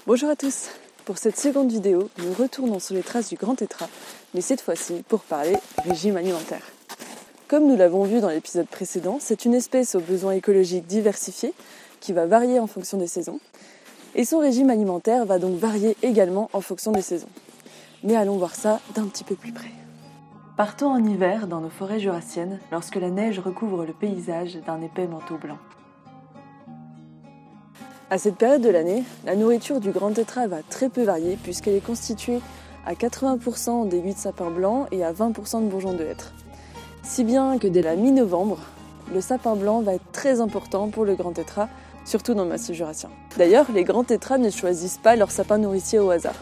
Bonjour à tous. Pour cette seconde vidéo, nous retournons sur les traces du grand tétras, mais cette fois-ci pour parler régime alimentaire. Comme nous l'avons vu dans l'épisode précédent, c'est une espèce aux besoins écologiques diversifiés qui va varier en fonction des saisons. Et son régime alimentaire va donc varier également en fonction des saisons. Mais allons voir ça d'un petit peu plus près. Partons en hiver dans nos forêts jurassiennes lorsque la neige recouvre le paysage d'un épais manteau blanc. À cette période de l'année, la nourriture du grand tétras va très peu varier puisqu'elle est constituée à 80% d'aiguilles de sapin blanc et à 20% de bourgeons de hêtre. Si bien que dès la mi-novembre, le sapin blanc va être très important pour le grand tétras, surtout dans le massif jurassien. D'ailleurs, les grands tétras ne choisissent pas leur sapin nourricier au hasard.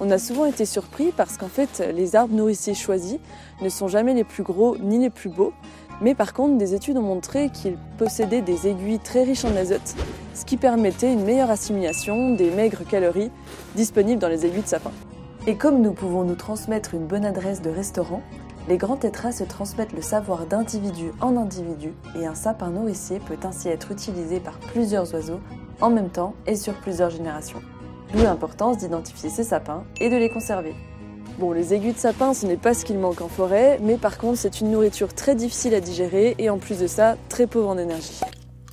On a souvent été surpris parce qu'en fait, les arbres nourriciers choisis ne sont jamais les plus gros ni les plus beaux, mais par contre, des études ont montré qu'ils possédaient des aiguilles très riches en azote, ce qui permettait une meilleure assimilation des maigres calories disponibles dans les aiguilles de sapin. Et comme nous pouvons nous transmettre une bonne adresse de restaurant, les grands tétras se transmettent le savoir d'individu en individu et un sapin nourricier peut ainsi être utilisé par plusieurs oiseaux en même temps et sur plusieurs générations. D'où l'importance d'identifier ces sapins et de les conserver. Bon, les aiguilles de sapin, ce n'est pas ce qu'il manque en forêt, mais par contre, c'est une nourriture très difficile à digérer et en plus de ça, très pauvre en énergie.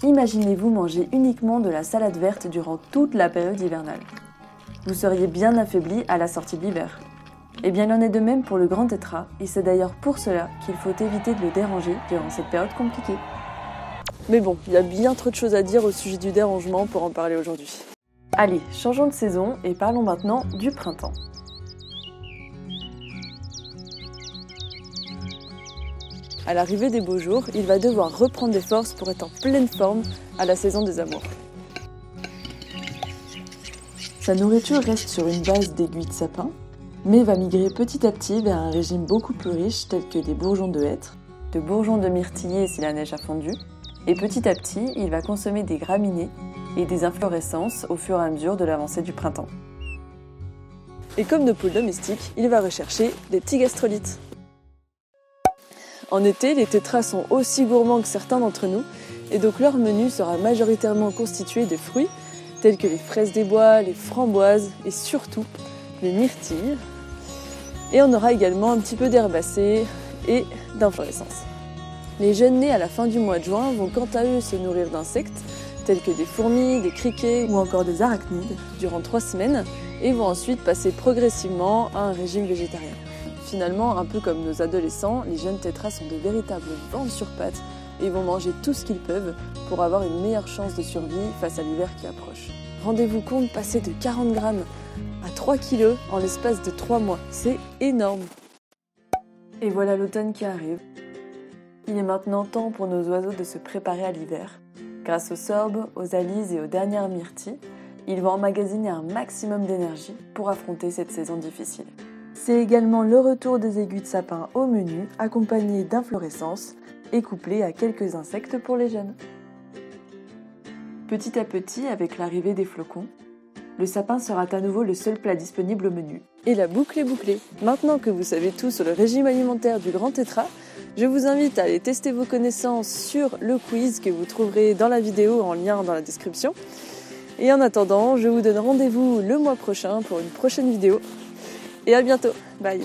Imaginez-vous manger uniquement de la salade verte durant toute la période hivernale. Vous seriez bien affaibli à la sortie de l'hiver. Eh bien, il en est de même pour le grand tétras, et c'est d'ailleurs pour cela qu'il faut éviter de le déranger durant cette période compliquée. Mais bon, il y a bien trop de choses à dire au sujet du dérangement pour en parler aujourd'hui. Allez, changeons de saison et parlons maintenant du printemps. À l'arrivée des beaux jours, il va devoir reprendre des forces pour être en pleine forme à la saison des amours. Sa nourriture reste sur une base d'aiguilles de sapin, mais va migrer petit à petit vers un régime beaucoup plus riche tel que des bourgeons de hêtre, de bourgeons de myrtiller si la neige a fondu, et petit à petit, il va consommer des graminées et des inflorescences au fur et à mesure de l'avancée du printemps. Et comme nos poules domestiques, il va rechercher des petits gastrolites. En été, les tétras sont aussi gourmands que certains d'entre nous, et donc leur menu sera majoritairement constitué de fruits tels que les fraises des bois, les framboises et surtout les myrtilles. Et on aura également un petit peu d'herbacées et d'inflorescences. Les jeunes nés à la fin du mois de juin vont quant à eux se nourrir d'insectes tels que des fourmis, des criquets ou encore des arachnides durant 3 semaines et vont ensuite passer progressivement à un régime végétarien. Finalement, un peu comme nos adolescents, les jeunes tétras sont de véritables vents sur pattes et vont manger tout ce qu'ils peuvent pour avoir une meilleure chance de survie face à l'hiver qui approche. Rendez-vous compte, passer de 40 grammes à 3 kilos en l'espace de 3 mois, c'est énorme! Et voilà l'automne qui arrive. Il est maintenant temps pour nos oiseaux de se préparer à l'hiver. Grâce aux sorbes, aux alises et aux dernières myrtilles, ils vont emmagasiner un maximum d'énergie pour affronter cette saison difficile. C'est également le retour des aiguilles de sapin au menu, accompagné d'inflorescences et couplé à quelques insectes pour les jeunes. Petit à petit, avec l'arrivée des flocons, le sapin sera à nouveau le seul plat disponible au menu. Et la boucle est bouclée. Maintenant que vous savez tout sur le régime alimentaire du grand tétras, je vous invite à aller tester vos connaissances sur le quiz que vous trouverez dans la vidéo en lien dans la description. Et en attendant, je vous donne rendez-vous le mois prochain pour une prochaine vidéo. Et à bientôt. Bye.